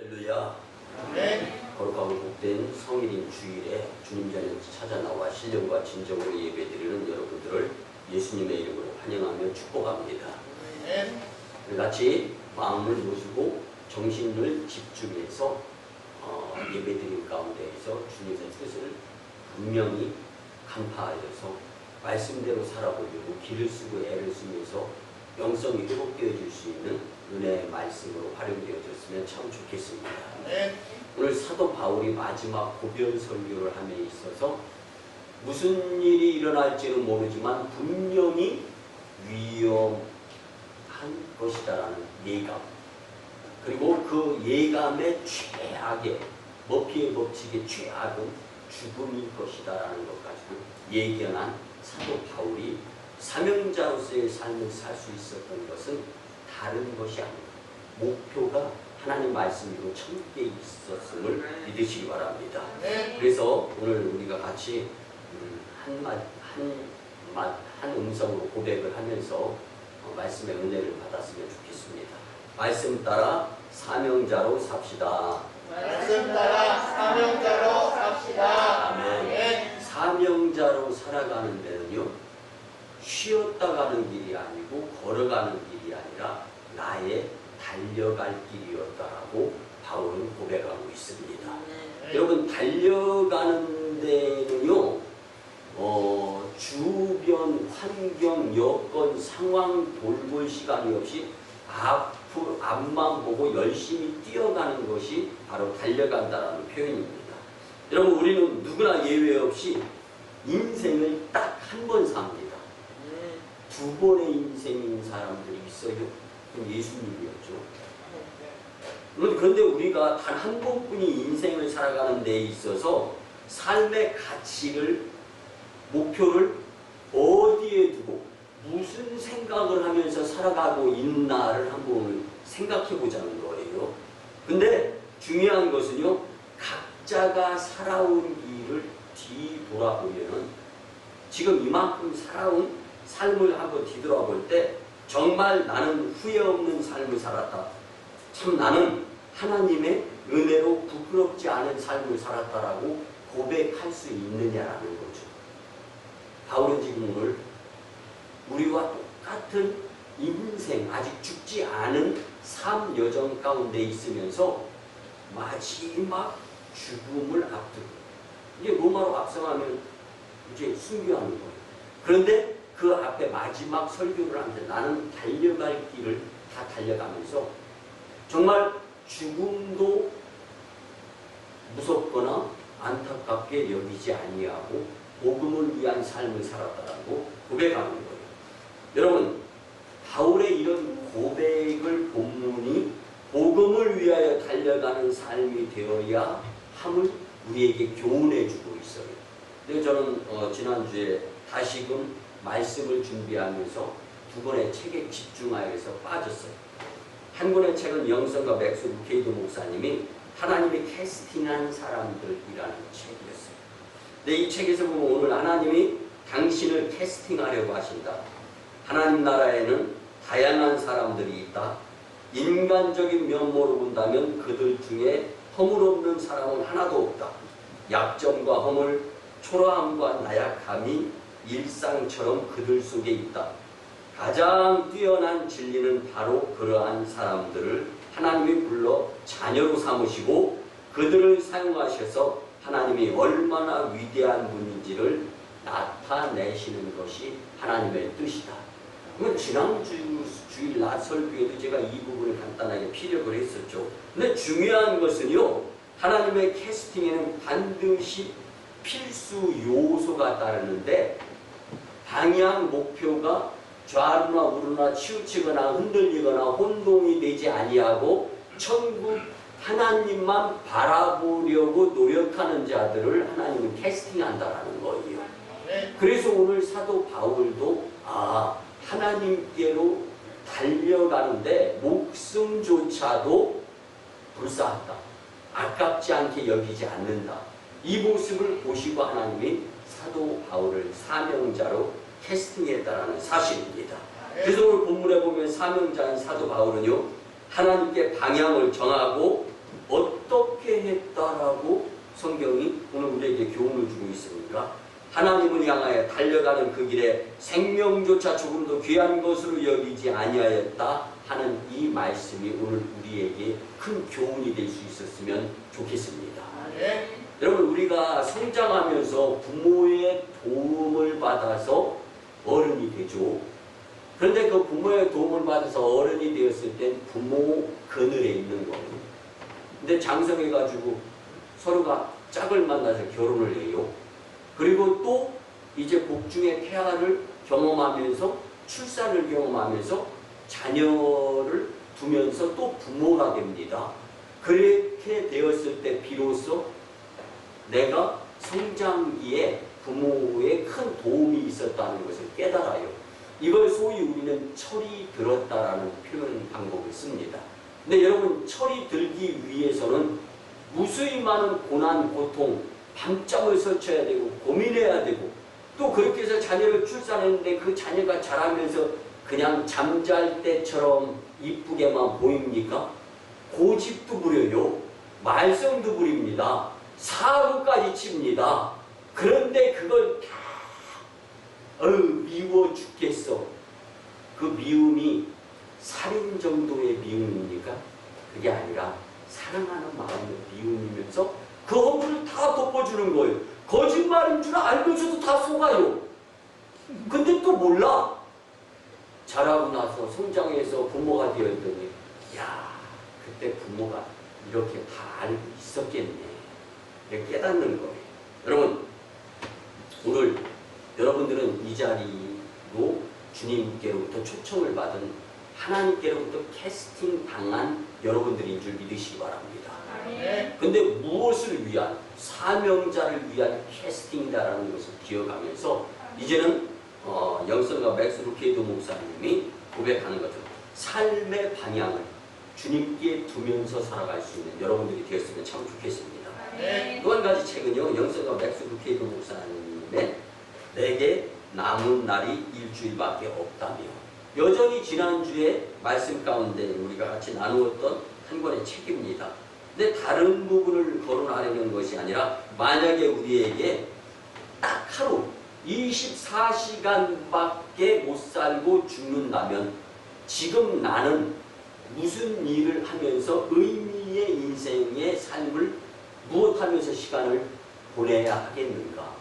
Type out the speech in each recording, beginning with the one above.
할렐루야. 네. 거룩하고 복된 성일인 주일에 주님 자리에 찾아 나와 신령과 진정으로 예배드리는 여러분들을 예수님의 이름으로 환영하며 축복합니다. 네. 같이 마음을 모시고 정신을 집중해서 예배드림 가운데에서 주님의 뜻을 분명히 간파하여서 말씀대로 살아보려고 길을 쓰고 애를 쓰면서 영성이 회복되어질 수 있는 은혜의 말씀으로 활용되어졌으면 참 좋겠습니다. 네. 오늘 사도 바울이 마지막 고별 설교를 함에 있어서 무슨 일이 일어날지는 모르지만 분명히 위험한 것이다라는 예감, 그리고 그 예감의 최악의 머피의 법칙의 최악은 죽음일 것이다라는 것까지 예견한 사도 바울이 사명자로서의 삶을 살 수 있었던 것은 다른 것이 아니다. 목표가 하나님 말씀으로 천국에 있었음을 믿으시기 바랍니다. 네. 그래서 오늘 우리가 같이 한 음성으로 고백을 하면서 말씀의 은혜를 받았으면 좋겠습니다. 말씀 따라 사명자로 삽시다. 말씀 따라 사명자로 삽시다. 아멘. 네. 사명자로 살아가는 데는요, 쉬었다 가는 길이 아니고 걸어가는 길이 아니라 나의 달려갈 길이었다라고 바울은 고백하고 있습니다. 네. 여러분, 달려가는 데는요, 주변 환경, 여건, 상황 돌볼 시간이 없이 앞만 보고 열심히 뛰어가는 것이 바로 달려간다라는 표현입니다. 여러분, 우리는 누구나 예외 없이 인생을 딱 한 번 삽니다. 두 번의 인생인 사람들이 있어요. 그럼 예수님이었죠. 그런데 우리가 단 한 번뿐이 인생을 살아가는 데 있어서 삶의 가치를, 목표를 어디에 두고 무슨 생각을 하면서 살아가고 있나를 한번 생각해 보자는 거예요. 근데 중요한 것은요, 각자가 살아온 길을 뒤돌아보면은 지금 이만큼 살아온 삶을 한번 뒤돌아볼 때 정말 나는 후회 없는 삶을 살았다. 참 나는 하나님의 은혜로 부끄럽지 않은 삶을 살았다라고 고백할 수 있느냐라는 거죠. 바울은 지금 오늘 우리와 똑같은 인생, 아직 죽지 않은 삶 여정 가운데 있으면서 마지막 죽음을 앞두고, 이게 로마로 앞서가면 이제 순교하는 거예요. 그런데 그 앞에 마지막 설교를 하면서 나는 달려갈 길을 다 달려가면서 정말 죽음도 무섭거나 안타깝게 여기지 아니하고 복음을 위한 삶을 살았다고 고백하는 거예요. 여러분, 바울의 이런 고백을 본문이 복음을 위하여 달려가는 삶이 되어야 함을 우리에게 교훈해 주고 있어요. 근데 저는 지난주에 다시금 말씀을 준비하면서 두 권의 책에 집중하여서 빠졌어요. 한 권의 책은 영성과 맥스 루케이드 목사님이 하나님이 캐스팅한 사람들이라는 책이었어요. 근데 이 책에서 보면 오늘 하나님이 당신을 캐스팅하려고 하신다. 하나님 나라에는 다양한 사람들이 있다. 인간적인 면모로 본다면 그들 중에 허물 없는 사람은 하나도 없다. 약점과 허물, 초라함과 나약함이 일상처럼 그들 속에 있다. 가장 뛰어난 진리는 바로 그러한 사람들을 하나님이 불러 자녀로 삼으시고 그들을 사용하셔서 하나님이 얼마나 위대한 분인지를 나타내시는 것이 하나님의 뜻이다. 그러면 지난주 주일 낮 설교에도 제가 이 부분을 간단하게 피력을 했었죠. 근데 중요한 것은요, 하나님의 캐스팅에는 반드시 필수 요소가 따르는데 방향 목표가 좌루나 우루나 치우치거나 흔들리거나 혼동이 되지 아니하고 천국 하나님만 바라보려고 노력하는 자들을 하나님은 캐스팅한다라는 거예요. 그래서 오늘 사도 바울도 하나님께로 달려가는데 목숨조차도 불사한다. 아깝지 않게 여기지 않는다. 이 모습을 보시고 하나님이 사도 바울을 사명자로 캐스팅했다라는 사실입니다. 그래서 오늘 본문에 보면 사명자인 사도 바울은요, 하나님께 방향을 정하고 어떻게 했다라고 성경이 오늘 우리에게 교훈을 주고 있습니까? 하나님을 향하여 달려가는 그 길에 생명조차 조금도 귀한 것으로 여기지 아니하였다 하는 이 말씀이 오늘 우리에게 큰 교훈이 될 수 있었으면 좋겠습니다. 여러분, 우리가 성장하면서 부모의 도움을 받아서 어른이 되죠. 그런데 그 부모의 도움을 받아서 어른이 되었을 땐 부모 그늘에 있는 거예요. 근데 장성해가지고 서로가 짝을 만나서 결혼을 해요. 그리고 또 이제 복중의 태아를 경험하면서 출산을 경험하면서 자녀를 두면서 또 부모가 됩니다. 그렇게 되었을 때 비로소 내가 성장기에 부모의 큰 도움이 있었다는 것을 깨달아요. 이걸 소위 우리는 철이 들었다라는 표현 방법을 씁니다. 근데 여러분, 철이 들기 위해서는 무수히 많은 고난, 고통, 밤잠을 설쳐야 되고 고민해야 되고, 또 그렇게 해서 자녀를 출산했는데 그 자녀가 자라면서 그냥 잠잘 때처럼 이쁘게만 보입니까? 고집도 부려요. 말썽도 부립니다. 사고까지 칩니다. 그런데 그걸 다 미워 죽겠어. 그 미움이 살인 정도의 미움입니까? 그게 아니라 사랑하는 마음의 미움이면서 그 허물을 다 덮어주는 거예요. 거짓말인 줄 알면서도 다 속아요. 근데 또 몰라. 자라고 나서 성장해서 부모가 되었더니 야, 그때 부모가 이렇게 다 알고 있었겠네. 이렇게 깨닫는 거예요. 여러분, 오늘 여러분들은 이 자리로 주님께로부터 초청을 받은, 하나님께로부터 캐스팅 당한 여러분들인 줄 믿으시기 바랍니다. 근데 무엇을 위한, 사명자를 위한 캐스팅이다라는 것을 기억하면서 이제는 영성과 맥스 루케이도 목사님이 고백하는 것처럼 삶의 방향을 주님께 두면서 살아갈 수 있는 여러분들이 되었으면 참 좋겠습니다. 또 한 가지 책은요, 영성과 맥스 루케이도 목사님의 내게 남은 날이 일주일밖에 없다며, 여전히 지난주에 말씀 가운데 우리가 같이 나누었던 한 권의 책입니다. 근데 다른 부분을 거론하려는 것이 아니라, 만약에 우리에게 딱 하루 24시간밖에 못 살고 죽는다면 지금 나는 무슨 일을 하면서 의미의 인생의 삶을 무엇하면서 시간을 보내야 하겠는가?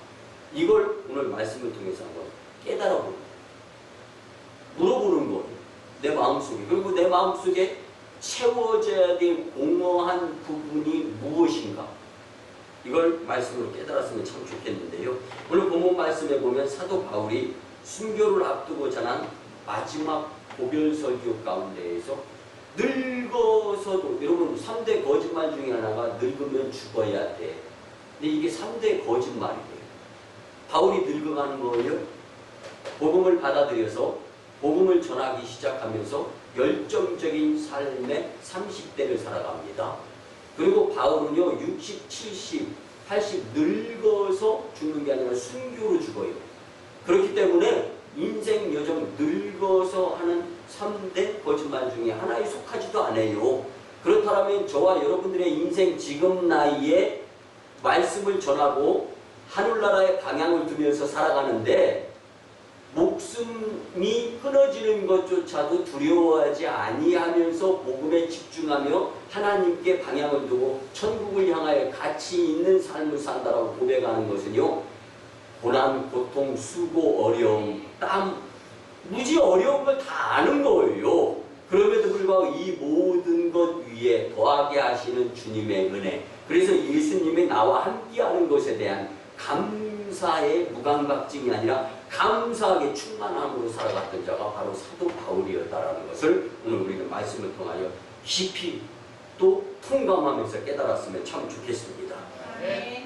이걸 오늘 말씀을 통해서 한번 깨달아보는, 물어보는 거예요. 내 마음속에. 그리고 내 마음속에 채워져야 될 공허한 부분이 무엇인가? 이걸 말씀으로 깨달았으면 참 좋겠는데요. 오늘 본문 말씀에 보면 사도 바울이 순교를 앞두고 전한 마지막 고별설교 가운데에서 늙어서도, 여러분 3대 거짓말 중에 하나가 늙으면 죽어야 돼. 근데 이게 3대 거짓말이에요. 바울이 늙어가는 거예요. 복음을 받아들여서 복음을 전하기 시작하면서 열정적인 삶의 30대를 살아갑니다. 그리고 바울은요 60, 70, 80 늙어서 죽는 게 아니라 순교로 죽어요. 그렇기 때문에 인생 여정 늙어서 하는 3대 거짓말 중에 하나에 속하지도 않아요. 그렇다면 저와 여러분들의 인생 지금 나이에 말씀을 전하고 하늘나라의 방향을 두면서 살아가는데 목숨이 끊어지는 것조차도 두려워하지 아니하면서 복음에 집중하며 하나님께 방향을 두고 천국을 향하여 가치 있는 삶을 산다라고 고백하는 것은요, 고난, 고통, 수고, 어려움, 땀, 무지 어려운 걸 다 아는 거예요. 그럼에도 불구하고 이 모든 것 위에 더하게 하시는 주님의 은혜, 그래서 예수님이 나와 함께하는 것에 대한 감사의 무감각증이 아니라 감사하게 충만함으로 살아갔던 자가 바로 사도 바울이었다라는 것을 오늘 우리는 말씀을 통하여 깊이 또 통감하면서 깨달았으면 참 좋겠습니다.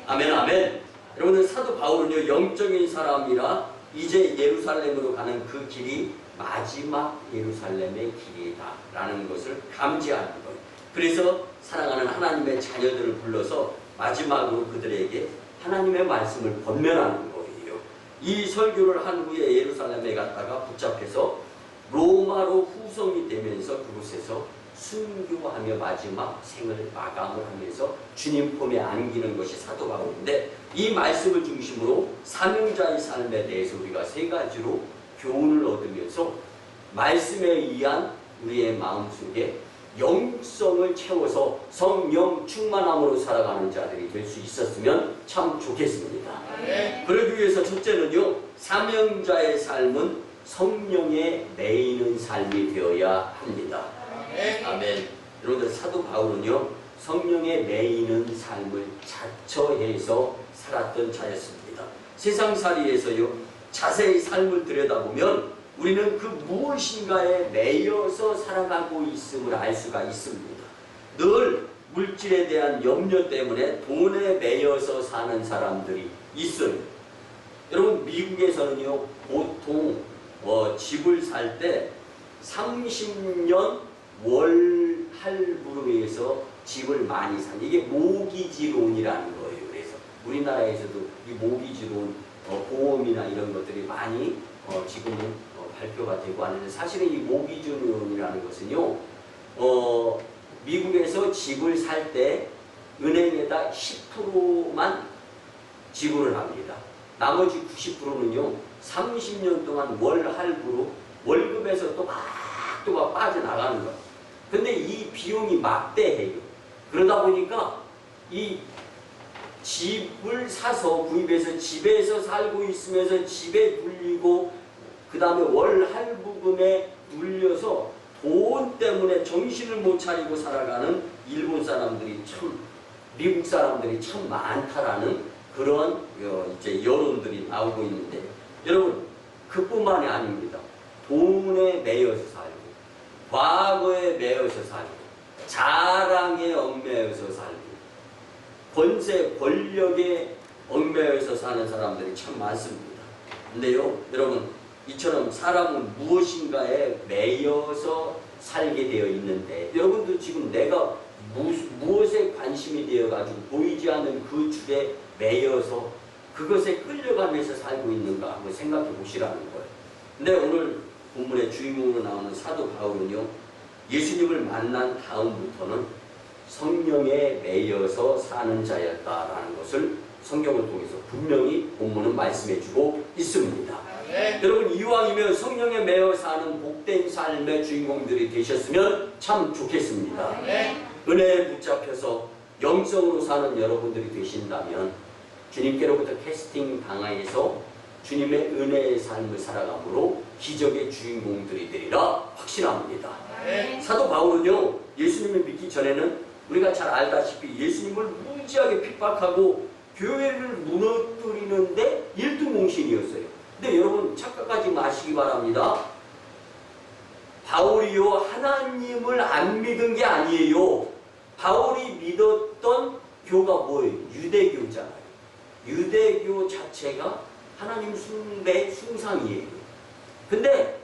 아멘, 아멘. 여러분들, 사도 바울은요 영적인 사람이라 이제 예루살렘으로 가는 그 길이 마지막 예루살렘의 길이다라는 것을 감지하는 거예요. 그래서 사랑하는 하나님의 자녀들을 불러서 마지막으로 그들에게 하나님의 말씀을 권면하는 거예요. 이 설교를 한 후에 예루살렘에 갔다가 붙잡혀서 로마로 후송이 되면서 그곳에서 순교하며 마지막 생을 마감을 하면서 주님 품에 안기는 것이 사도 바울인데, 이 말씀을 중심으로 사명자의 삶에 대해서 우리가 세 가지로 교훈을 얻으면서 말씀에 의한 우리의 마음속에 영성을 채워서 성령 충만함으로 살아가는 자들이 될 수 있었으면 참 좋겠습니다. 아멘. 그러기 위해서 첫째는요, 사명자의 삶은 성령에 매이는 삶이 되어야 합니다. 아멘. 아멘. 여러분들, 사도 바울은요, 성령에 매이는 삶을 자처해서 살았던 자였습니다. 세상살이에서요, 자세히 삶을 들여다보면 우리는 그 무엇인가에 매여서 살아가고 있음을 알 수가 있습니다. 늘 물질에 대한 염려 때문에 돈에 매여서 사는 사람들이 있어요. 여러분, 미국에서는요, 보통 집을 살 때 30년 월 할부로 해서 집을 많이 사는, 이게 모기지론이라는 거예요. 그래서 우리나라에서도 이 모기지론 보험이나 이런 것들이 많이 지금은 발표가 되고 하는데, 사실은 이 모기지론이라는 것은요, 미국에서 집을 살 때 은행에다 10%만 지불을 합니다. 나머지 90%는요 30년 동안 월 할부로 월급에서 또 막 빠져나가는 거예요. 근데 이 비용이 막대해요. 그러다 보니까 이 집을 사서 구입해서 집에서 살고 있으면서 집에 눌리고 그 다음에 월 할부금에 눌려서 돈 때문에 정신을 못 차리고 살아가는 일본 사람들이 참, 미국 사람들이 참 많다라는 그런 이제 여론들이 나오고 있는데, 여러분, 그뿐만이 아닙니다. 돈에 매여서 살고, 과거에 매여서 살고, 자랑에 얽매여서 살고, 권세, 권력에 얽매여서 사는 사람들이 참 많습니다. 근데요, 여러분, 이처럼 사람은 무엇인가에 매여서 살게 되어 있는데, 여러분도 지금 내가 무엇에 관심이 되어가지고 보이지 않는 그 줄에 매여서 그것에 끌려가면서 살고 있는가 한번 생각해 보시라는 거예요. 근데 오늘 본문의 주인공으로 나오는 사도 바울은요, 예수님을 만난 다음부터는 성령에 매여서 사는 자였다라는 것을 성경을 통해서 분명히 본문은 말씀해 주고 있습니다. 네. 여러분, 이왕이면 성령에 매여 사는 복된 삶의 주인공들이 되셨으면 참 좋겠습니다. 네. 은혜에 붙잡혀서 영성으로 사는 여러분들이 되신다면 주님께로부터 캐스팅 당하여서 주님의 은혜의 삶을 살아감으로 기적의 주인공들이 되리라 확신합니다. 네. 사도 바울은요, 예수님을 믿기 전에는 우리가 잘 알다시피 예수님을 무지하게 핍박하고 교회를 무너뜨리는데 일두몽신이었어요. 근데 여러분, 착각하지 마시기 바랍니다. 바울이요, 하나님을 안 믿은 게 아니에요. 바울이 믿었던 교가 뭐예요? 유대교잖아요. 유대교 자체가 하나님 숭배, 숭상이에요. 근데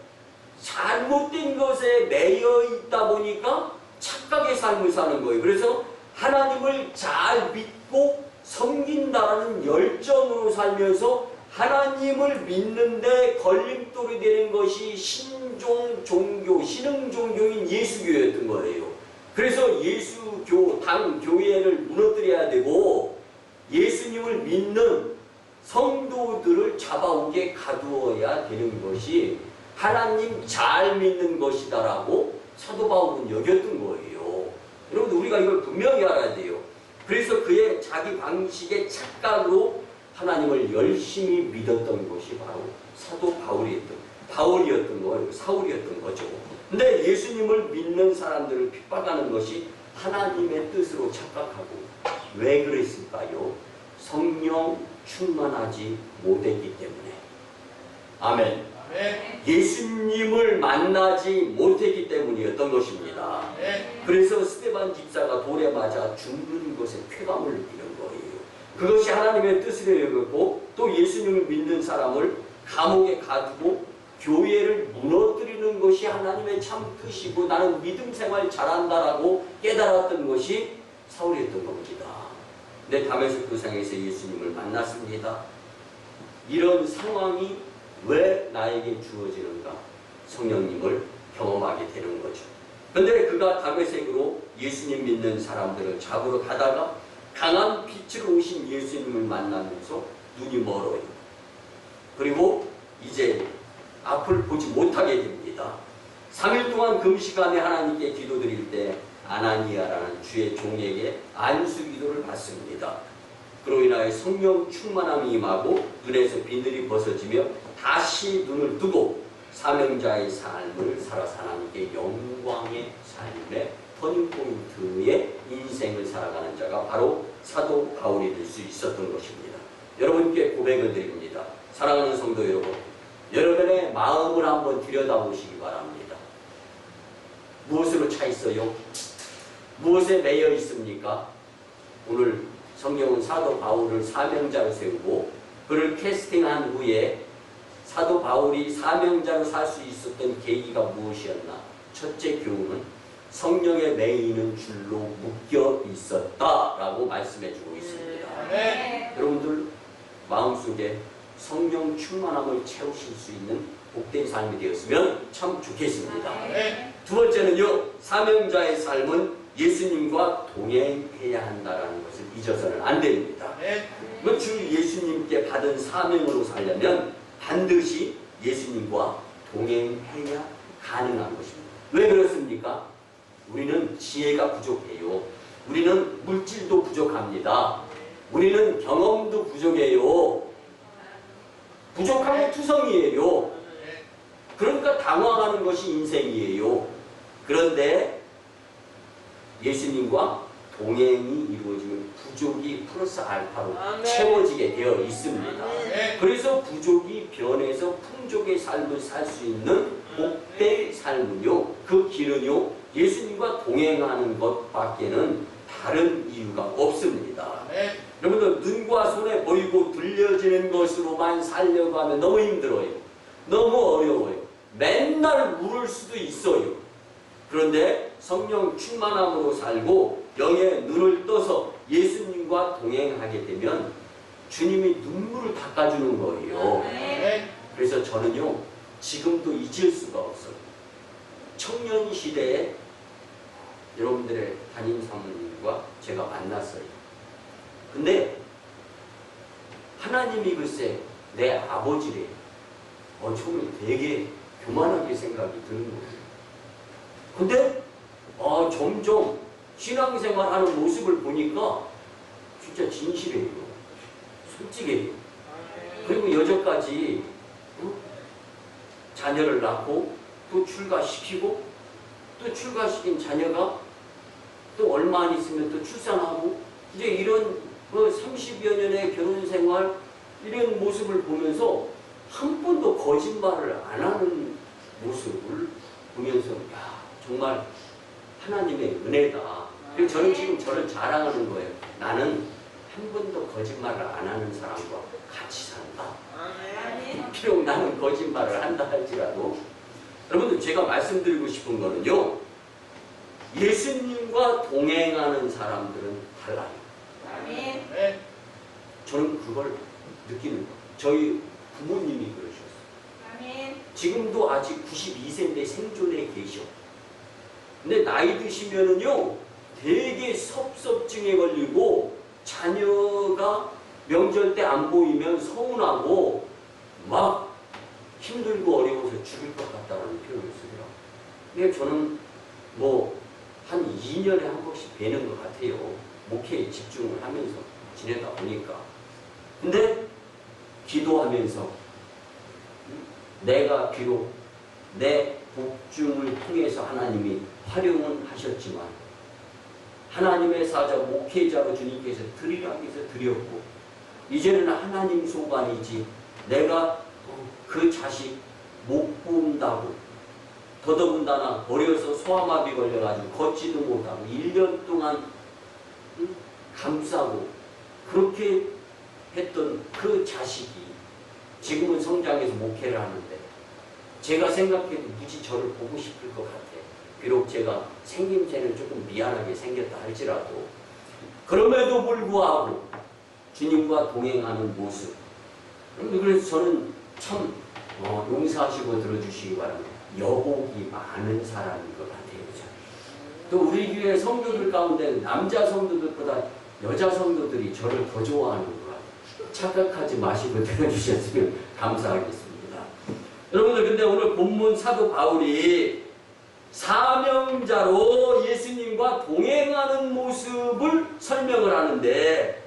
잘못된 것에 매여 있다 보니까 착각의 삶을 사는 거예요. 그래서 하나님을 잘 믿고 섬긴다라는 열정으로 살면서 하나님을 믿는데 걸림돌이 되는 것이 신종 종교, 신흥 종교인 예수교였던 거예요. 그래서 예수교, 당 교회를 무너뜨려야 되고 예수님을 믿는 성도들을 잡아오게 가두어야 되는 것이 하나님 잘 믿는 것이다라고 사도 바울은 여겼던 거예요. 여러분, 우리가 이걸 분명히 알아야 돼요. 그래서 그의 자기 방식의 착각으로 하나님을 열심히 믿었던 것이 바로 사도 바울이었던 거예요. 사울이었던 거죠. 근데 예수님을 믿는 사람들을 핍박하는 것이 하나님의 뜻으로 착각하고, 왜 그랬을까요? 성령 충만하지 못했기 때문에. 아멘. 네. 예수님을 만나지 못했기 때문이었던 것입니다. 네. 그래서 스데반 집사가 돌에 맞아 죽는 것에 쾌감을 느끼는 거예요. 그것이 하나님의 뜻으로 여겼고, 또 예수님을 믿는 사람을 감옥에 가두고 교회를 무너뜨리는 것이 하나님의 참 뜻이고 나는 믿음 생활 잘한다라고 깨달았던 것이 사울이었던 겁니다. 근데 다메섹 상에서 예수님을 만났습니다. 이런 상황이 왜 나에게 주어지는가? 성령님을 경험하게 되는 거죠. 그런데 그가 다메섹으로 예수님 믿는 사람들을 잡으러 가다가 강한 빛으로 오신 예수님을 만나면서 눈이 멀어요. 그리고 이제 앞을 보지 못하게 됩니다. 3일 동안 금시간에 하나님께 기도드릴 때 아나니아라는 주의 종에게 안수기도를 받습니다. 그로 인하여 성령 충만함이 임하고 눈에서 비늘이 벗어지며 다시 눈을 뜨고 사명자의 삶을 살아서 하나님께 영광의 삶의 터닝포인트의 인생을 살아가는 자가 바로 사도 바울이 될 수 있었던 것입니다. 여러분께 고백을 드립니다. 사랑하는 성도 여러분, 여러분의 마음을 한번 들여다보시기 바랍니다. 무엇으로 차 있어요? 무엇에 매여 있습니까? 오늘 성경은 사도 바울을 사명자로 세우고 그를 캐스팅한 후에 사도 바울이 사명자로 살 수 있었던 계기가 무엇이었나? 첫째 교훈은 성령에 매이는 줄로 묶여 있었다라고 말씀해주고 있습니다. 네. 여러분들 마음속에 성령 충만함을 채우실 수 있는 복된 삶이 되었으면 참 좋겠습니다. 네. 두 번째는요, 사명자의 삶은 예수님과 동행해야 한다는 것을 잊어서는 안 됩니다. 네. 주 예수님께 받은 사명으로 살려면 반드시 예수님과 동행해야 가능한 것입니다. 왜 그렇습니까? 우리는 지혜가 부족해요. 우리는 물질도 부족합니다. 우리는 경험도 부족해요. 부족한 게 투성이에요. 그러니까 당황하는 것이 인생이에요. 그런데 예수님과 동행이 이루어지면 부족이 플러스 알파로 채워지게 되어 있습니다. 그래서 부족이 변해서 풍족의 삶을 살 수 있는 복된 삶은요, 그 길은요, 예수님과 동행하는 것밖에는 다른 이유가 없습니다. 여러분들 눈과 손에 보이고 들려지는 것으로만 살려고 하면 너무 힘들어요. 너무 어려워요. 맨날 물을 수도 있어요. 그런데 성령 충만함으로 살고 영의 눈을 떠서 예수님과 동행하게 되면 주님이 눈물을 닦아주는 거예요. 그래서 저는요, 지금도 잊을 수가 없어요. 청년 시대에 여러분들의 담임 사모님과 제가 만났어요. 근데 하나님이 글쎄 내 아버지래. 처음에 되게 교만하게 생각이 드는 거예요. 근데 점점 신앙생활하는 모습을 보니까 진짜 진실해요. 솔직해요. 그리고 여전까지 자녀를 낳고 또 출가시키고 또 출가시킨 자녀가 또 얼마 안 있으면 또 출산하고 이제 이런 30여 년의 결혼생활 이런 모습을 보면서 한 번도 거짓말을 안 하는 모습을 보면서 야, 정말 하나님의 은혜다. 그리고 저는 지금 저를 자랑하는 거예요. 나는 한 번도 거짓말을 안 하는 사람과 같이 산다. 비록 나는 거짓말을 한다 할지라도 여러분들 제가 말씀드리고 싶은 거는요, 예수님과 동행하는 사람들은 달라요. 저는 그걸 느끼는 거예요. 저희 부모님이 그러셨어요. 지금도 아직 92세인데 생존해 계셔. 근데 나이 드시면은요, 되게 섭섭증에 걸리고 자녀가 명절 때 안 보이면 서운하고 막 힘들고 어려워서 죽을 것 같다는 표현을 쓰더라고요. 근데 저는 한 2년에 한 번씩 뵈는 것 같아요. 목회에 집중을 하면서 지내다 보니까. 근데 기도하면서 내가 비록 내 복중을 통해서 하나님이 활용은 하셨지만 하나님의 사자 목회자로 주님께서 드리라고 해서 드렸고 이제는 하나님 소관이지 내가 그 자식 못 본다고 더더군다나 어려서 소아마비 걸려가지고 걷지도 못하고 1년 동안 감싸고 그렇게 했던 그 자식이 지금은 성장해서 목회를 하는데 제가 생각해도 무지 저를 보고 싶을 것 같아요. 비록 제가 생김새는 조금 미안하게 생겼다 할지라도 그럼에도 불구하고 주님과 동행하는 모습. 그래서 저는 참 용서하시고 들어주시기 바랍니다. 여복이 많은 사람인 것 같아요. 또 우리 교회 성도들 가운데 남자 성도들보다 여자 성도들이 저를 더 좋아하는 것 같아요. 착각하지 마시고 들어주셨으면 감사하겠습니다. 여러분들, 근데 오늘 본문 사도 바울이 사명자로 예수님과 동행하는 모습을 설명을 하는데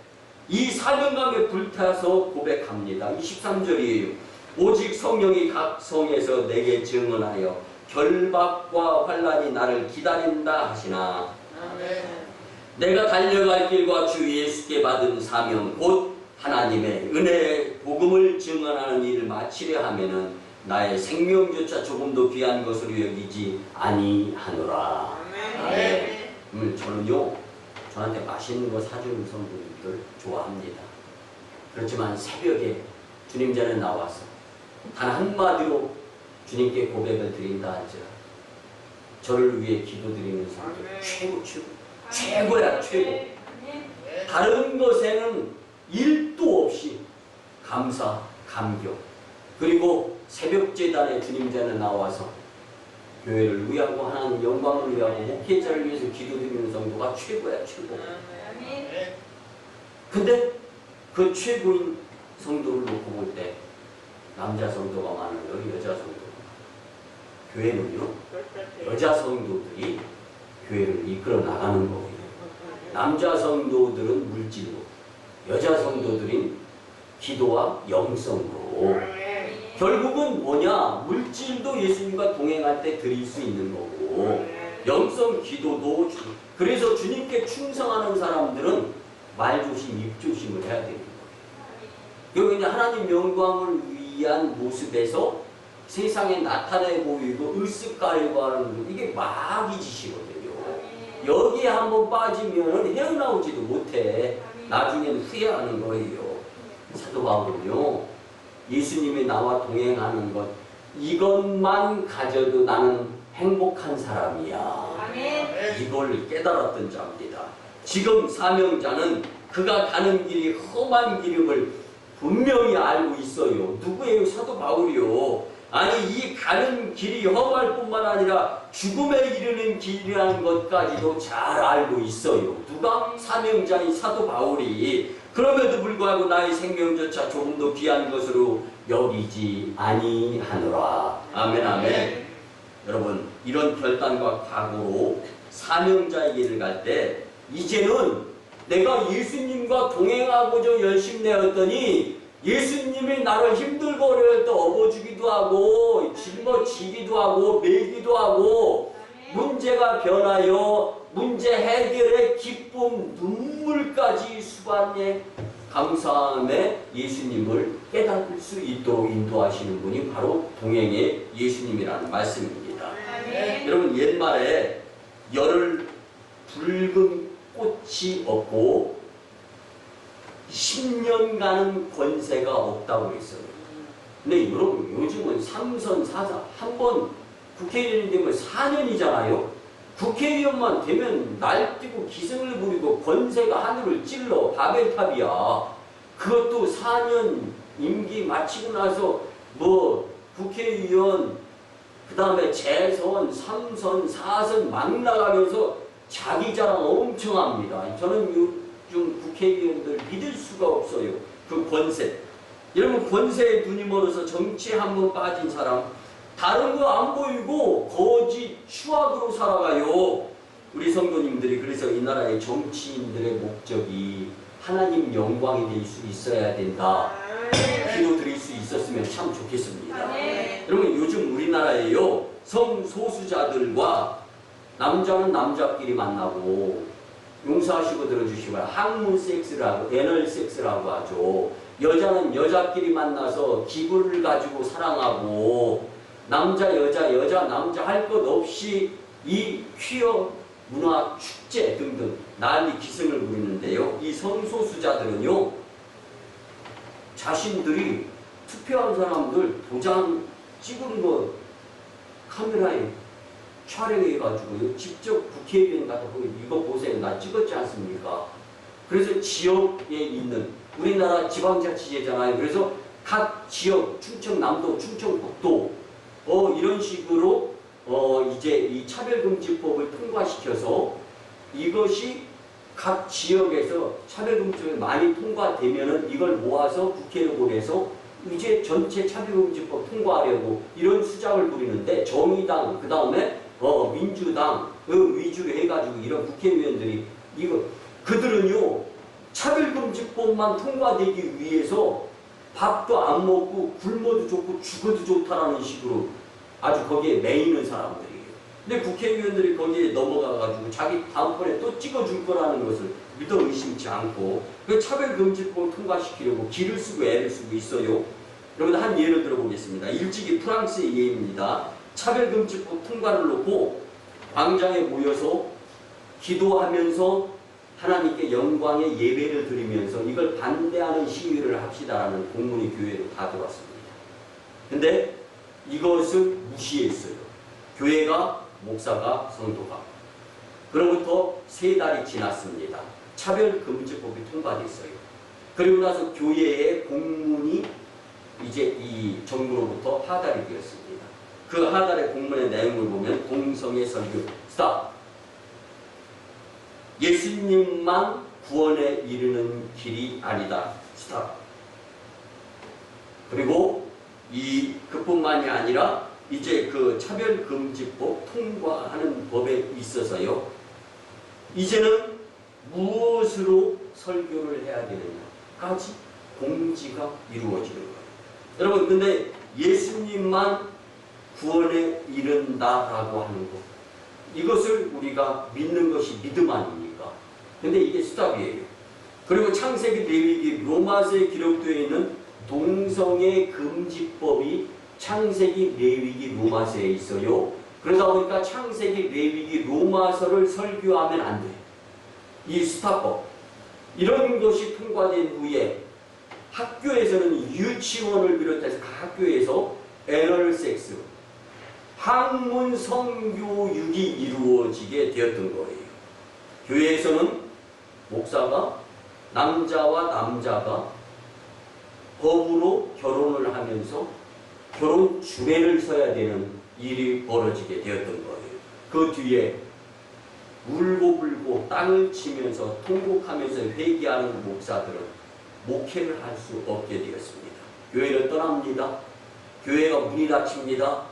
이 사명감에 불타서 고백합니다. 23절이에요. 오직 성령이 각 성에서 내게 증언하여 결박과 환난이 나를 기다린다 하시나. 아멘. 내가 달려갈 길과 주 예수께 받은 사명 곧 하나님의 은혜의 복음을 증언하는 일을 마치려 하면은 나의 생명조차 조금도 귀한 것으로 여기지 아니하노라. 아멘. 저는요, 저한테 맛있는 거 사주는 성도님들 좋아합니다. 그렇지만 새벽에 주님 전에 나와서 단 한마디로 주님께 고백을 드린다 할지라 저를 위해 기도드리는 성도 최고야, 최고. 다른 것에는 1도 없이 감사, 감격. 그리고 새벽제단에 주님 전에 나와서 교회를 위하고 하나님 영광을 위하고 목회자를 위해서 기도드리는 성도가 최고야, 최고. 근데 그 최고인 성도를 놓고 볼 때 남자 성도가 많아요, 여자 성도가. 교회는요, 여자 성도들이 교회를 이끌어 나가는 거예요. 남자 성도들은 물질로, 여자 성도들은 기도와 영성으로. 결국은 뭐냐? 물질도 예수님과 동행할 때 드릴 수 있는 거고, 영성 기도도. 그래서 주님께 충성하는 사람들은 말조심, 입조심을 해야 되는 거예요. 여기 이제 하나님 영광을 위한 모습에서 세상에 나타내 보이고 으쓱가리고 하는 이게 마귀 짓이거든요. 여기에 한번 빠지면 헤어나오지도 못해. 나중에는 후회하는 거예요. 사도 바울은요, 예수님이 나와 동행하는 것, 이것만 가져도 나는 행복한 사람이야. 이걸 깨달았던 자입니다. 지금 사명자는 그가 가는 길이 험한 길임을 분명히 알고 있어요. 누구예요? 사도 바울이요. 아니, 이 가는 길이 험할 뿐만 아니라 죽음에 이르는 길이라는 것까지도 잘 알고 있어요. 누가? 사명자인 사도 바울이. 그럼에도 불구하고 나의 생명조차 조금도 귀한 것으로 여기지 아니하노라. 아멘, 아멘. 여러분, 이런 결단과 각오로 사명자의 길을 갈 때 이제는 내가 예수님과 동행하고자 열심내었더니 예수님이 나를 힘들고 어려울 때 업어주기도 하고 짊어지기도 하고 매기도 하고 문제가 변하여 문제 해결의 기쁨 눈물까지 수반에 감사함에 예수님을 깨닫을 수 있도록 인도하시는 분이 바로 동행의 예수님이라는 말씀입니다. 여러분, 옛말에 열흘 붉은 꽃이 없고 10년간은 권세가 없다고 했어요. 근데 여러분, 요즘은 3선 4선 한 번 국회의원이 되면 4년이잖아요. 국회의원만 되면 날뛰고 기승을 부리고 권세가 하늘을 찔러 바벨탑이야. 그것도 4년 임기 마치고 나서 뭐 국회의원 그 다음에 재선 3선 4선 막 나가면서 자기 자랑 엄청 합니다. 저는 요즘 국회의원들 믿을 수가 없어요. 그 권세. 여러분, 권세에 눈이 멀어서 정치에 한번 빠진 사람 다른 거 안 보이고 거짓 추악으로 살아가요. 우리 성도님들이 그래서 이 나라의 정치인들의 목적이 하나님 영광이 될 수 있어야 된다. 기도 드릴 수 있었으면 참 좋겠습니다. 여러분, 요즘 우리나라에요, 성소수자들과 남자는 남자끼리 만나고, 용서하시고 들어주시면 학문 섹스라고, 애널 섹스라고 하죠. 여자는 여자끼리 만나서 기구를 가지고 사랑하고, 남자 여자 남자 할 것 없이 이 퀴어 문화 축제 등등 난리 기승을 부리는데요. 이 성소수자들은요, 자신들이 투표한 사람들 도장 찍은 거 카메라에 촬영해가지고 직접 국회의원 가서 이거 보세요, 나 찍었지 않습니까? 그래서 지역에 있는, 우리나라 지방자치제잖아요. 그래서 각 지역, 충청남도, 충청북도 이런 식으로 이제 이 차별금지법을 통과시켜서 이것이 각 지역에서 차별금지법이 많이 통과되면은 이걸 모아서 국회로 보내서 이제 전체 차별금지법 통과하려고 이런 수작을 부리는데 정의당 그 다음에 민주당 위주로 해가지고 이런 국회의원들이 이거 그들은요 차별금지법만 통과되기 위해서 밥도 안 먹고 굶어도 좋고 죽어도 좋다라는 식으로 아주 거기에 매이는 사람들이에요. 근데 국회의원들이 거기에 넘어가가지고 자기 다음번에 또 찍어줄 거라는 것을 믿어 의심치 않고 그 차별금지법을 통과시키려고 기를 쓰고 애를 쓰고 있어요. 여러분 한 예를 들어보겠습니다. 일찍이 프랑스의 예입니다. 차별금지법 통과를 놓고 광장에 모여서 기도하면서 하나님께 영광의 예배를 드리면서 이걸 반대하는 시위를 합시다라는 공문이 교회로 다 들어왔습니다. 근데 이것을 무시했어요. 교회가, 목사가, 성도가. 그로부터 3달이 지났습니다. 차별금지법이 통과됐어요. 그리고 나서 교회의 공문이 이제 이 정부로부터 하달이 되었습니다. 그 하달의 공문의 내용을 보면 공성의 설교, 스탑. 예수님만 구원에 이르는 길이 아니다. 스탑. 그리고 그뿐만이 아니라 이제 그 차별금지법 통과하는 법에 있어서요. 이제는 무엇으로 설교를 해야 되느냐까지 공지가 이루어지는 거예요. 여러분 근데 예수님만 구원에 이른다라고 하는 것 이것을 우리가 믿는 것이 믿음 아닙니까? 근데 이게 스탑이에요. 그리고 창세기, 레위기, 로마서에 기록되어 있는 동성애 금지법이 창세기, 레위기, 로마서에 있어요. 그러다 보니까 창세기, 레위기, 로마서를 설교하면 안 돼요. 이 스탑법. 이런 것이 통과된 후에 학교에서는 유치원을 비롯해서 각 학교에서 애널 섹스, 학문 성교육이 이루어지게 되었던 거예요. 교회에서는 목사가 남자와 남자가 법으로 결혼을 하면서 결혼 주례를 서야 되는 일이 벌어지게 되었던 거예요. 그 뒤에 울고 불고 땅을 치면서 통곡하면서 회개하는 목사들은 목회를 할 수 없게 되었습니다. 교회를 떠납니다. 교회가 문이 닫힙니다.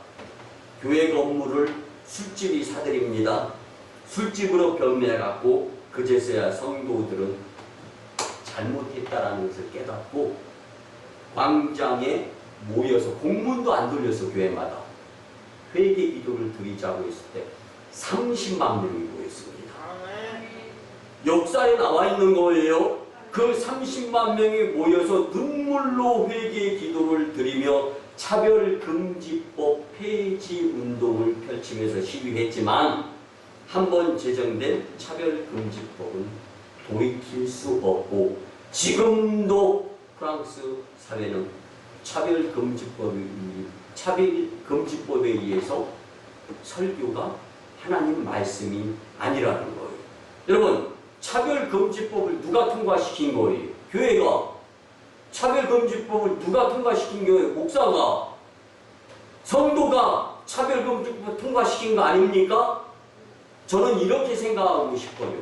교회 건물을 술집이 사들입니다. 술집으로 변매해갖고 그제서야 성도들은 잘못했다라는 것을 깨닫고 광장에 모여서 공문도 안 돌려서 교회마다 회개 기도를 드리자고 했을 때 30만 명이 모였습니다. 역사에 나와 있는 거예요. 그 30만 명이 모여서 눈물로 회개 기도를 드리며 차별금지법 폐지 운동을 펼치면서 시위했지만 한번 제정된 차별금지법은 돌이킬 수 없고 지금도 프랑스 사회는 차별금지법에 의해서 설교가 하나님 말씀이 아니라는 거예요. 여러분 차별금지법을 누가 통과시킨 거예요? 교회가. 차별금지법을 누가 통과시킨 거예요? 목사가. 성도가 차별금지법 통과시킨 거 아닙니까? 저는 이렇게 생각하고 싶어요.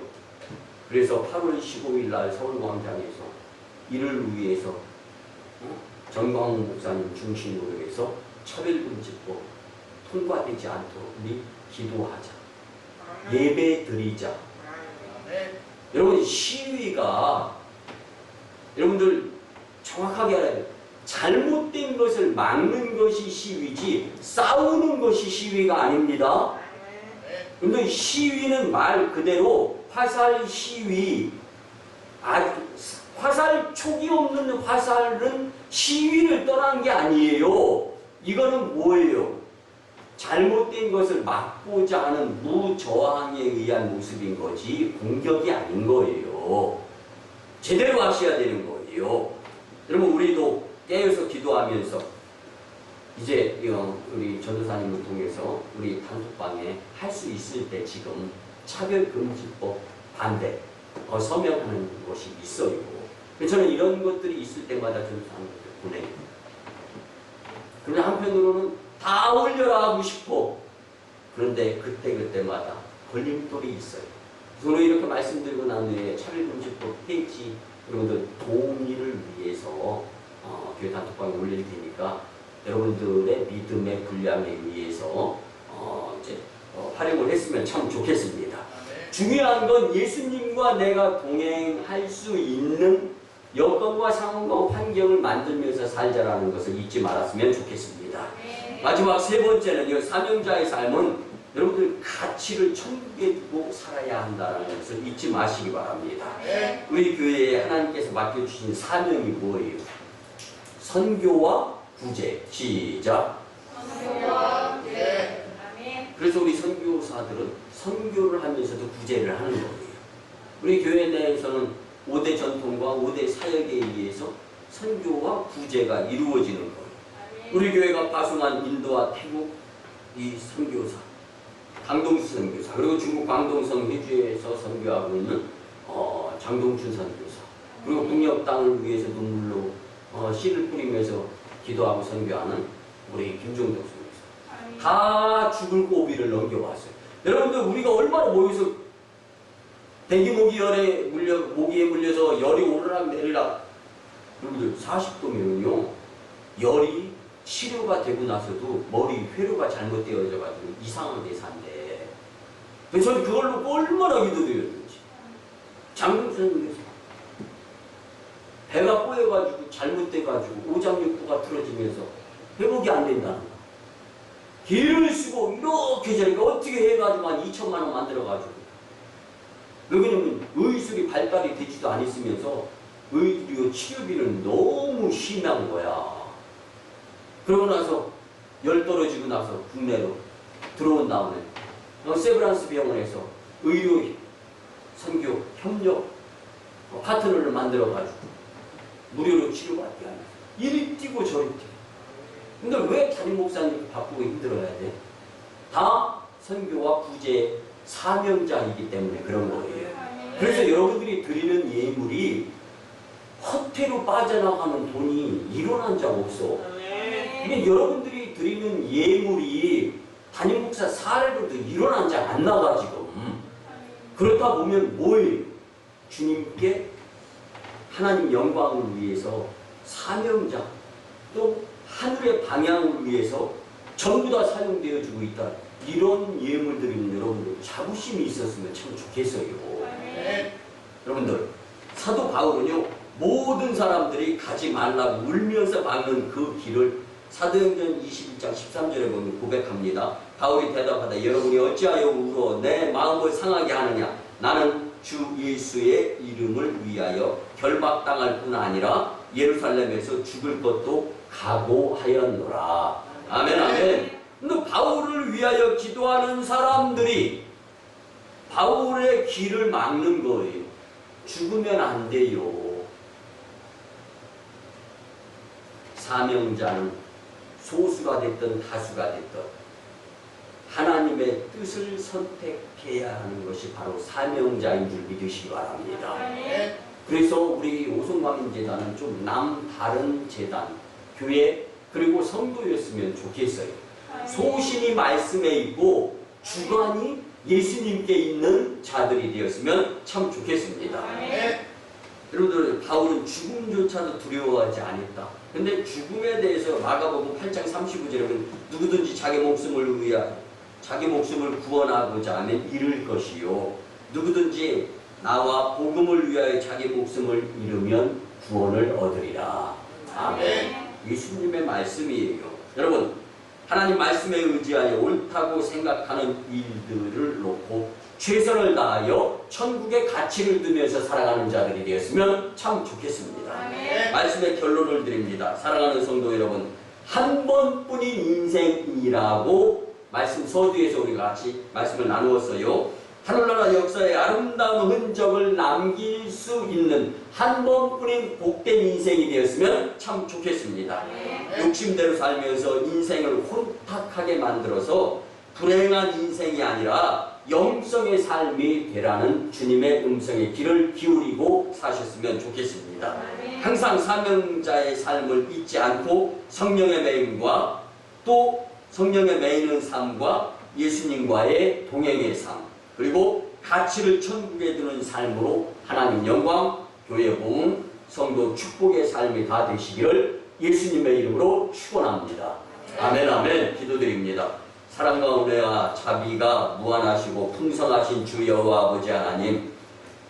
그래서 8월 15일 날 서울광장에서 이를 위해서 정광훈 목사님 중심으로 해서 차별금지법 통과되지 않도록 우리 기도하자. 예배 드리자. 여러분 시위가 여러분들 정확하게 알아야 돼요. 잘못된 것을 막는 것이 시위지 싸우는 것이 시위가 아닙니다. 근데 시위는 말 그대로 화살 시위, 화살 촉이 없는 화살은 시위를 떠난 게 아니에요. 이거는 뭐예요? 잘못된 것을 막고자 하는 무저항에 의한 모습인 거지 공격이 아닌 거예요. 제대로 하셔야 되는 거예요. 여러분 우리도 깨어서 기도하면서 이제 우리 전도사님을 통해서 우리 단톡방에 할 수 있을 때 지금 차별금지법 반대 서명하는 것이 있어요. 저는 이런 것들이 있을 때마다 전도사님을 보내요. 그런데 한편으로는 다 올려라 하고 싶어. 그런데 그때마다 걸림돌이 있어요. 저는 이렇게 말씀드리고 난 후에 차별금지법 페이지 여러분들 도움을 위해서 교회 단톡방에 올릴 테니까 여러분들의 믿음의 분량에 의해서 활용을 했으면 참 좋겠습니다. 중요한 건 예수님과 내가 동행할 수 있는 여건과 상황과 환경을 만들면서 살자라는 것을 잊지 말았으면 좋겠습니다. 마지막 세 번째는요, 사명자의 삶은 여러분들 가치를 천국에 두고 살아야 한다는 것을 잊지 마시기 바랍니다. 우리 교회에 하나님께서 맡겨주신 사명이 뭐예요? 선교와 구제. 시작. 선교와 구제. 그래서 우리 선교사들은 선교를 하면서도 구제를 하는 거예요. 우리 교회 내에서는 5대 전통과 5대 사역에 의해서 선교와 구제가 이루어지는 거예요. 우리 교회가 파송한 인도와 태국 이 선교사, 강동수 선교사, 그리고 중국 광동성 회주에서 선교하고 있는 장동춘 선교사, 그리고 북녘 땅을 위해서 눈물로 씨를 뿌리면서 기도하고 선교하는 우리 김종덕 선교사, 다 죽을 고비를 넘겨왔어요. 여러분들 우리가 얼마나 모여서 대기모기열에 모기에 물려서 열이 오르락 내리락, 여러분들 40도면요 열이 치료가 되고 나서도 머리 회로가 잘못되어져가지고 이상하게 산대. 저는 그걸로 얼마나 기도드렸는지. 장동수님께서 배가 꼬여가지고 잘못돼가지고 오장육부가 틀어지면서 회복이 안 된다는 거. 길을 쓰고 이렇게 저렇게 어떻게 해가지고 한 2천만 원 만들어가지고. 왜냐면 의술이 발달이 되지도 않았으면서 의료 치료비는 너무 심한 거야. 그러고 나서 열 떨어지고 나서 국내로 들어온 다음에 세브란스 병원에서 의료 선교 협력 파트너를 만들어가지고 무료로 치료받게 하면서 이리 뛰고 저리 뛰고. 근데 왜 담임 목사님 바쁘고 힘들어야 돼? 다 선교와 구제 사명자이기 때문에 그런 거예요. 그래서 여러분들이 드리는 예물이 허태로 빠져나가는 돈이 일어난 적 없어. 근데 여러분들이 드리는 예물이 담임 목사 사례로도 일어난 적 안 나가 지금. 그렇다 보면 뭐예요? 주님께 하나님 영광을 위해서 사명자 또 하늘의 방향을 위해서 전부 다 사용되어지고 있다. 이런 예물들은 여러분들 자부심이 있었으면 참 좋겠어요. 여러분들 사도 바울은요 모든 사람들이 가지 말라고 울면서 막는 그 길을 사도행전 21장 13절에 보면 고백합니다. 바울이 대답하다 여러분이 어찌하여 울어 내 마음을 상하게 하느냐. 나는 주 예수의 이름을 위하여 결박당할 뿐 아니라 예루살렘에서 죽을 것도 각오하였노라. 아멘 아멘. 근데 바울을 위하여 기도하는 사람들이 바울의 길을 막는 거예요. 죽으면 안 돼요. 사명자는 소수가 됐든 다수가 됐든 하나님의 뜻을 선택해야 하는 것이 바로 사명자인 줄 믿으시기 바랍니다. 그래서 우리 오송광인재단은 좀 남다른 재단, 교회 그리고 성도였으면 좋겠어요. 소신이 말씀에 있고 주관이 예수님께 있는 자들이 되었으면 참 좋겠습니다. 여러분들 바울은 죽음조차도 두려워하지 않았다. 근데 죽음에 대해서 마가복음 8장 35절에 보면 누구든지 자기 목숨을 위하여 자기 목숨을 구원하고자 하면 잃을 것이요 누구든지 나와 복음을 위하여 자기 목숨을 잃으면 구원을 얻으리라. 아멘. 예수님의 말씀이에요. 여러분 하나님 말씀에 의지하여 옳다고 생각하는 일들을 놓고 최선을 다하여 천국의 가치를 두면서 살아가는 자들이 되었으면 참 좋겠습니다. 말씀의 결론을 드립니다. 사랑하는 성도 여러분, 한 번뿐인 인생이라고 말씀 서두에서 우리가 같이 말씀을 나누었어요. 하늘나라 역사의 아름다운 흔적을 남길 수 있는 한 번뿐인 복된 인생이 되었으면 참 좋겠습니다. 욕심대로 살면서 인생을 혼탁하게 만들어서 불행한 인생이 아니라 영성의 삶이 되라는 주님의 음성에 귀를 기울이고 사셨으면 좋겠습니다. 항상 사명자의 삶을 잊지 않고 성령의 매임과 또 성령에 매이는 삶과 예수님과의 동행의 삶, 그리고 가치를 천국에 두는 삶으로 하나님 영광, 교회 부흥, 성도 축복의 삶이 다 되시기를 예수님의 이름으로 축원합니다. 아멘 아멘. 기도드립니다. 사랑과 은혜와 자비가 무한하시고 풍성하신 주 여호와 아버지 하나님,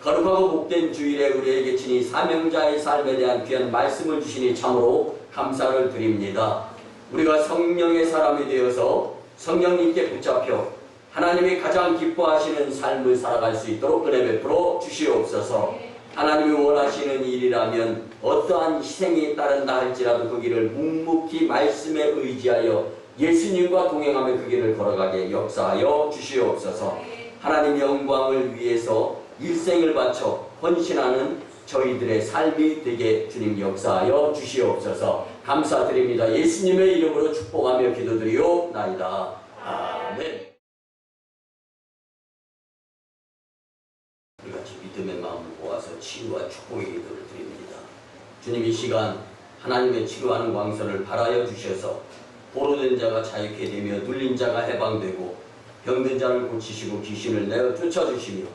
거룩하고 복된 주일에 우리에게 친히 사명자의 삶에 대한 귀한 말씀을 주시니 참으로 감사를 드립니다. 우리가 성령의 사람이 되어서 성령님께 붙잡혀 하나님이 가장 기뻐하시는 삶을 살아갈 수 있도록 은혜 베풀어 주시옵소서. 하나님이 원하시는 일이라면 어떠한 희생이 따른다 할지라도 그 길을 묵묵히 말씀에 의지하여 예수님과 동행하며 그 길을 걸어가게 역사하여 주시옵소서. 하나님의 영광을 위해서 일생을 바쳐 헌신하는 저희들의 삶이 되게 주님 역사하여 주시옵소서. 감사드립니다. 예수님의 이름으로 축복하며 기도드리옵나이다. 아멘. 우리 같이 믿음의 마음을 모아서 치유와 축복의 기도를 드립니다. 주님, 이 시간 하나님의 치료하는 광선을 발하여 주셔서 보로된 자가 자유케 되며 눌린 자가 해방되고 병든 자를 고치시고 귀신을 내어 쫓아주시며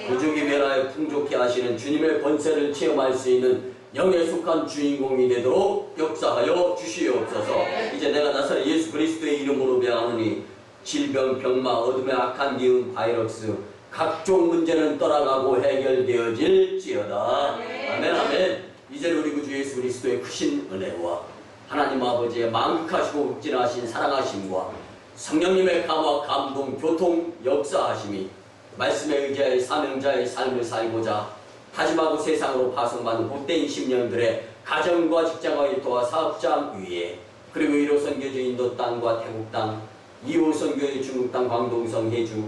부족이 멸하여 풍족케 하시는 주님의 권세를 체험할 수 있는 영에 속한 주인공이 되도록 역사하여 주시옵소서. 이제 내가 나사렛 예수 그리스도의 이름으로 명하노니 질병, 병마, 어둠의 악한 기운, 바이러스 각종 문제는 떠나가고 해결되어질지어다. 아멘 아멘. 이제 우리 구주 예수 그리스도의 크신 은혜와 하나님 아버지의 만극하시고 극진하신 사랑하심과 성령님의 감화, 감동, 교통, 역사하심이 말씀에 의지하여 사명자의 삶을 살고자 다짐하고 세상으로 파송받는 못된 20년들의 가정과 직장과 일터와 사업자 위에, 그리고 1호 선교지 인도 땅과 태국 땅, 2호 선교지 중국 땅 광동성 해주,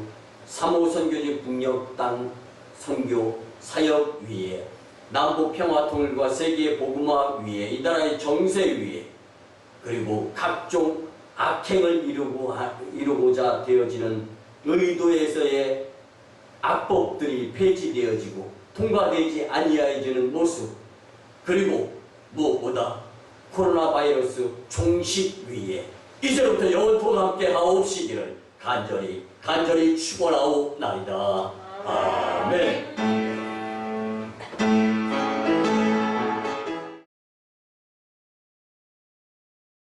3호 선교지 북녘 땅 선교 사역 위에, 남북 평화 통일과 세계의 복음화 위에, 이 나라의 정세 위에, 그리고 각종 악행을 이루고자 되어지는 의도에서의 악법들이 폐지되어지고 통과되지 아니하여지는 모습, 그리고 무엇보다 코로나 바이러스 종식 위에 이제부터 영원토록 함께 하옵시기를 간절히 축원하옵나이다. 아멘.